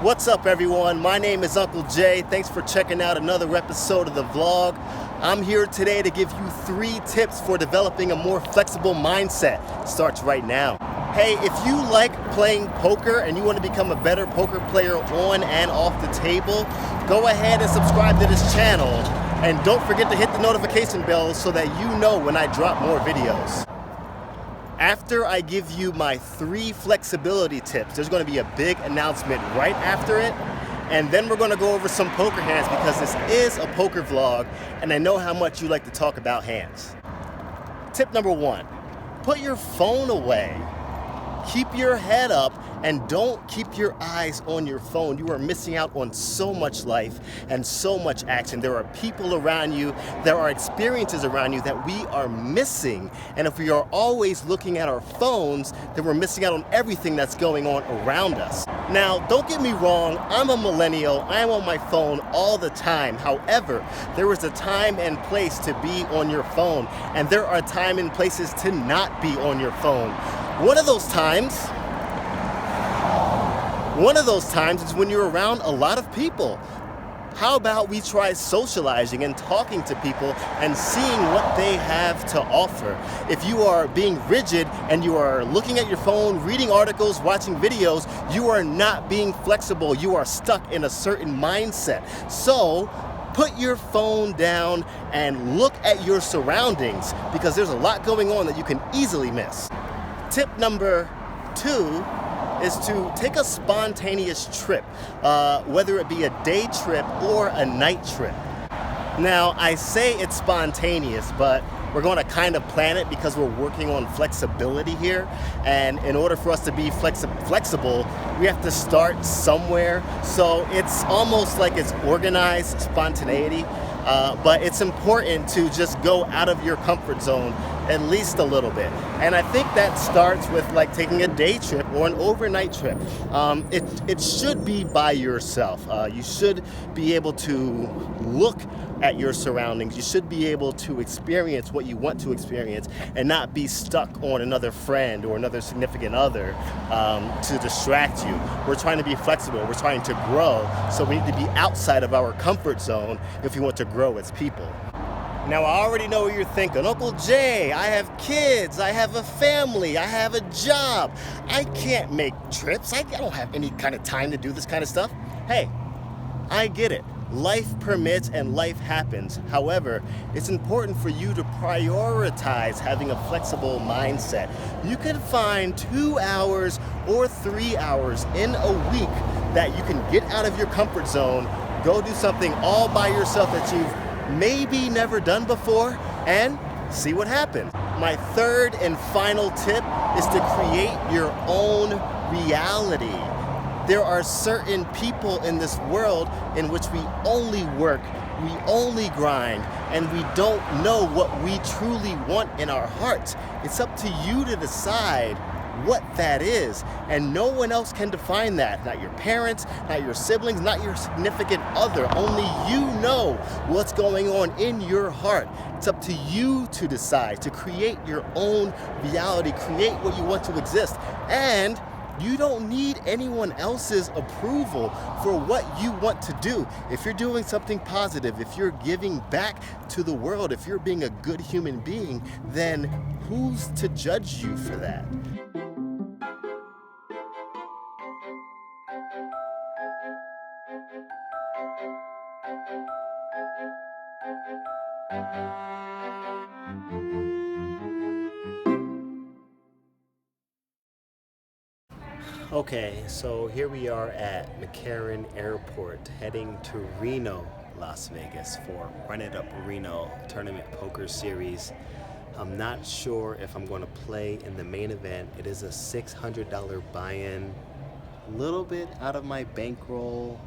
What's up, everyone? My name is Uncle Jay. Thanks for checking out another episode of the vlog. I'm here today to give you 3 tips for developing a more flexible mindset. It starts right now. Hey, if you like playing poker and you want to become a better poker player on and off the table, go ahead and subscribe to this channel. And don't forget to hit the notification bell so that you know when I drop more videos. After I give you my 3 flexibility tips, there's going to be a big announcement right after it. And then we're going to go over some poker hands because this is a poker vlog and I know how much you like to talk about hands. Tip number 1, put your phone away. Keep your head up and don't keep your eyes on your phone. You are missing out on so much life and so much action. There are people around you, there are experiences around you that we are missing. And if we are always looking at our phones, then we're missing out on everything that's going on around us. Now, don't get me wrong, I'm a millennial, I am on my phone all the time. However, there is a time and place to be on your phone, and there are time and places to not be on your phone. One of those times is when you're around a lot of people. How about we try socializing and talking to people and seeing what they have to offer? If you are being rigid and you are looking at your phone, reading articles, watching videos, you are not being flexible. You are stuck in a certain mindset. So put your phone down and look at your surroundings because there's a lot going on that you can easily miss. Tip number 2 is to take a spontaneous trip, whether it be a day trip or a night trip. Now, I say it's spontaneous, but we're going to kind of plan it because we're working on flexibility here. And in order for us to be flexible, we have to start somewhere. So it's almost like it's organized spontaneity, but it's important to just go out of your comfort zone at least a little bit. And I think that starts with like taking a day trip or an overnight trip. It should be by yourself. You should be able to look at your surroundings. You should be able to experience what you want to experience and not be stuck on another friend or another significant other to distract you. We're trying to be flexible. We're trying to grow. So we need to be outside of our comfort zone if we want to grow as people. Now, I already know what you're thinking. Uncle Jay, I have kids, I have a family, I have a job. I can't make trips. I don't have any kind of time to do this kind of stuff. Hey, I get it. Life permits and life happens. However, it's important for you to prioritize having a flexible mindset. You can find 2 hours or 3 hours in a week that you can get out of your comfort zone, go do something all by yourself that you've maybe never done before, and see what happens. My 3rd and final tip is to create your own reality. There are certain people in this world in which we only work, we only grind, and we don't know what we truly want in our hearts. It's up to you to decide what that is, and no one else can define that. Not your parents, not your siblings, not your significant other. Only you know what's going on in your heart. It's up to you to decide, to create your own reality, create what you want to exist. And you don't need anyone else's approval for what you want to do. If you're doing something positive, if you're giving back to the world, if you're being a good human being, then who's to judge you for that? Okay, so here we are at McCarran Airport heading to Reno, Las Vegas for Run It Up Reno Tournament Poker Series. I'm not sure if I'm going to play in the main event. It is a $600 buy-in, a little bit out of my bankroll.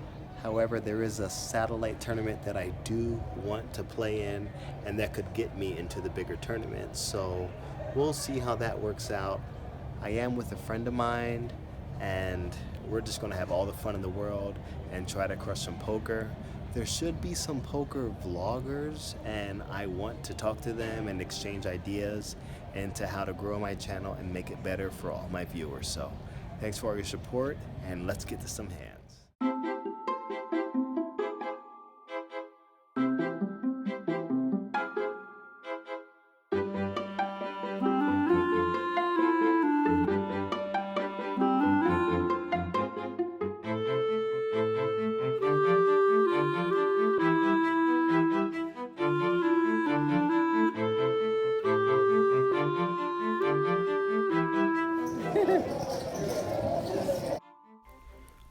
However, there is a satellite tournament that I do want to play in and that could get me into the bigger tournament. So we'll see how that works out. I am with a friend of mine and we're just going to have all the fun in the world and try to crush some poker. There should be some poker vloggers and I want to talk to them and exchange ideas into how to grow my channel and make it better for all my viewers. So thanks for all your support and let's get to some hands.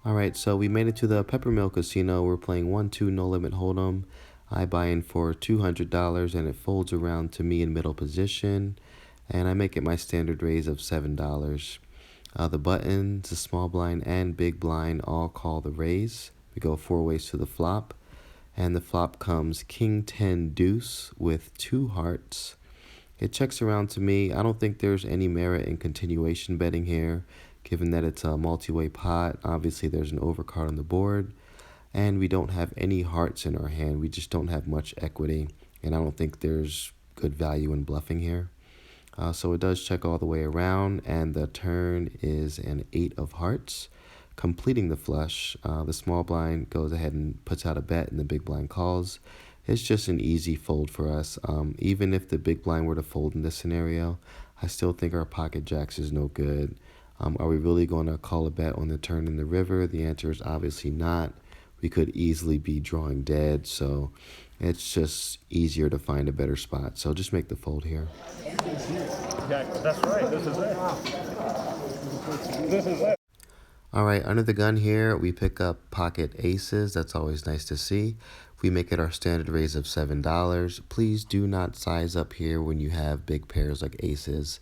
All right, so we made it to the Peppermill Casino. We're playing 1-2 no limit hold'em. I buy in for $200 and it folds around to me in middle position, and I make it my standard raise of $7. The buttons, the small blind and big blind all call the raise. We go four ways to the flop, and the flop comes King 10 deuce with two hearts. It checks around to me. I don't think there's any merit in continuation betting here, given that it's a multi-way pot. Obviously, there's an overcard on the board, and we don't have any hearts in our hand. We just don't have much equity, and I don't think there's good value in bluffing here. So it does check all the way around, and the turn is an 8 of hearts. Completing the flush, the small blind goes ahead and puts out a bet, and the big blind calls. It's just an easy fold for us. Even if the big blind were to fold in this scenario, I still think our pocket jacks is no good. Are we really going to call a bet on the turn in the river? The answer is obviously not. We could easily be drawing dead, so it's just easier to find a better spot. So just make the fold here. Yeah, that's right. This is it. This is it. All right, under the gun here, we pick up pocket aces. That's always nice to see. We make it our standard raise of $7. Please do not size up here when you have big pairs like aces.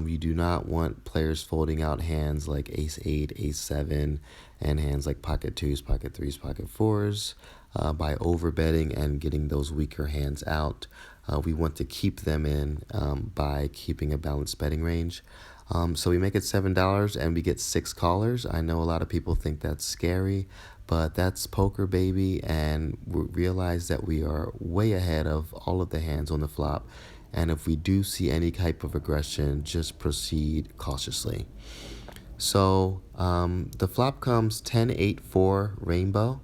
You do not want players folding out hands like ace 8, ace 7, and hands like pocket 2s, pocket 3s, pocket 4s by overbetting and getting those weaker hands out. We want to keep them in by keeping a balanced betting range. So we make it $7 and we get 6 callers. I know a lot of people think that's scary, but that's poker, baby, and we realize that we are way ahead of all of the hands on the flop. And if we do see any type of aggression, just proceed cautiously. So the flop comes 10-8-4 rainbow,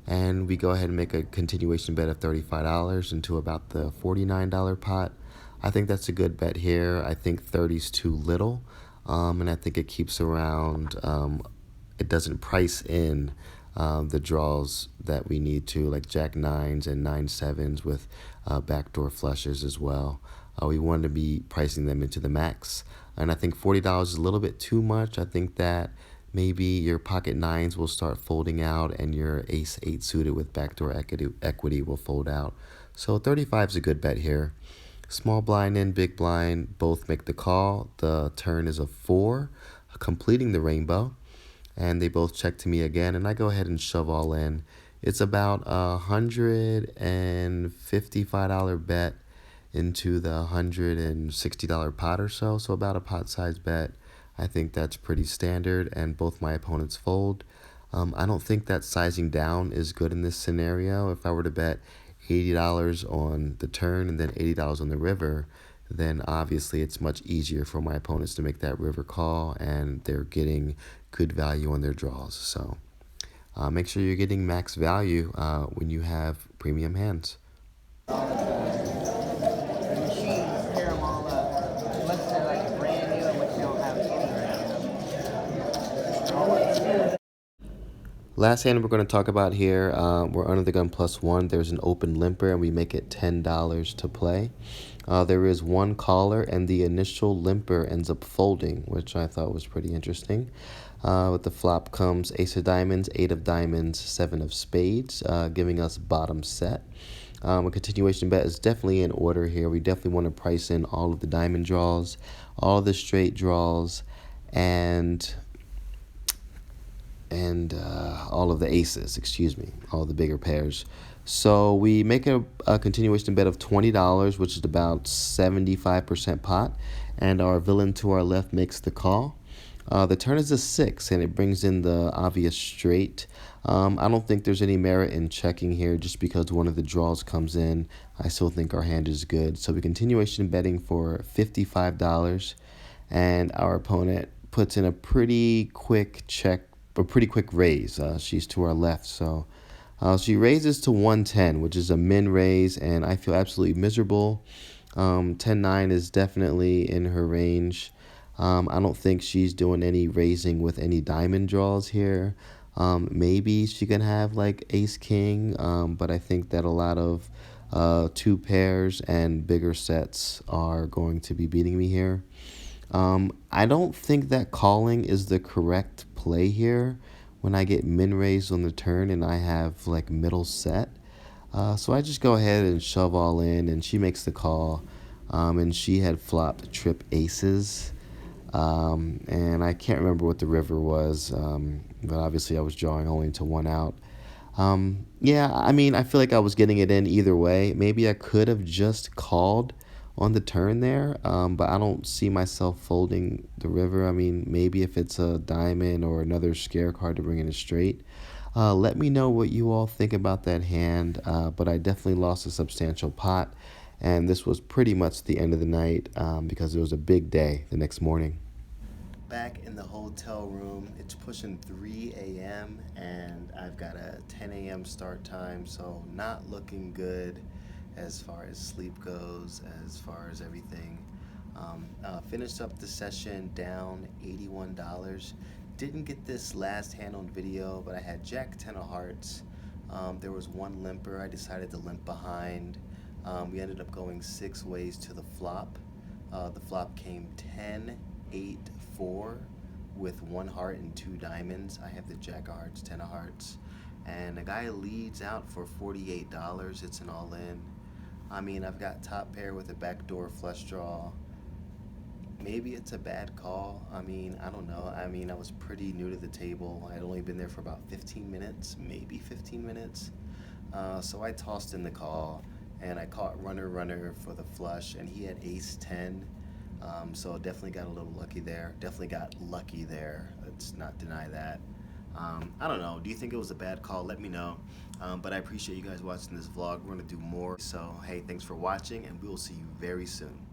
and we go ahead and make a continuation bet of $35 into about the $49 pot. I think that's a good bet here. I think 30's too little, and I think it keeps around, it doesn't price in the draws that we need to, like jack 9s and 9-7s with backdoor flushes as well. We want to be pricing them into the max, and I think $40 is a little bit too much. I think that maybe your pocket 9s will start folding out and your ace 8 suited with backdoor equity will fold out. So 35 is a good bet here. Small blind and big blind both make the call. The turn is a 4, completing the rainbow, and they both check to me again, and I go ahead and shove all in. It's about a $155 bet into the $160 pot or so, so about a pot size bet. I think that's pretty standard, and both my opponents fold. I don't think that sizing down is good in this scenario. If I were to bet $80 on the turn and then $80 on the river, then obviously it's much easier for my opponents to make that river call, and they're getting good value on their draws. So make sure you're getting max value when you have premium hands. Last hand we're going to talk about here, we're under the gun +1. There's an open limper, and we make it $10 to play. There is one caller, and the initial limper ends up folding, which I thought was pretty interesting. With the flop comes ace of diamonds, 8 of diamonds, 7 of spades, giving us bottom set. A continuation bet is definitely in order here. We definitely want to price in all of the diamond draws, all of the straight draws, and all of the aces, all the bigger pairs. So we make a continuation bet of $20, which is about 75% pot, and our villain to our left makes the call. The turn is a 6, and it brings in the obvious straight. I don't think there's any merit in checking here just because one of the draws comes in. I still think our hand is good. So we continuation betting for $55, and our opponent puts in a pretty quick check, a pretty quick raise. She's to our left, so she raises to 110, which is a min raise, and I feel absolutely miserable. 10-9 is definitely in her range. I don't think she's doing any raising with any diamond draws here. Maybe she can have like ace king, but I think that a lot of 2 pairs and bigger sets are going to be beating me here. I don't think that calling is the correct play here. when I get min raised on the turn and I have like middle set. So I just go ahead and shove all in, and she makes the call. And she had flopped trip aces. And I can't remember what the river was, but obviously I was drawing only to one out. Yeah, I mean, I feel like I was getting it in either way. Maybe I could have just called on the turn there, but I don't see myself folding the river. I mean, maybe if it's a diamond or another scare card to bring in a straight. Let me know what you all think about that hand, but I definitely lost a substantial pot, and this was pretty much the end of the night because it was a big day the next morning. Back in the hotel room, it's pushing 3 a.m. and I've got a 10 a.m. start time, so not looking good as far as sleep goes, as far as everything. Finished up the session down $81. Didn't get this last hand on video, but I had Jack 10 of hearts. There was one limper. I decided to limp behind. We ended up going 6 ways to the flop. The flop came 10, 8, 4 with 1 heart and 2 diamonds. I have the Jack of hearts, 10 of hearts. And the guy leads out for $48. It's an all-in. I mean, I've got top pair with a backdoor flush draw. Maybe it's a bad call. I mean, I don't know. I mean, I was pretty new to the table. I'd only been there for about 15 minutes, maybe 15 minutes. So I tossed in the call, and I caught runner for the flush, and he had ace 10. So definitely got a little lucky there. Definitely got lucky there. Let's not deny that. I don't know. Do you think it was a bad call? Let me know. But I appreciate you guys watching this vlog. We're going to do more. So, hey, thanks for watching, and we will see you very soon.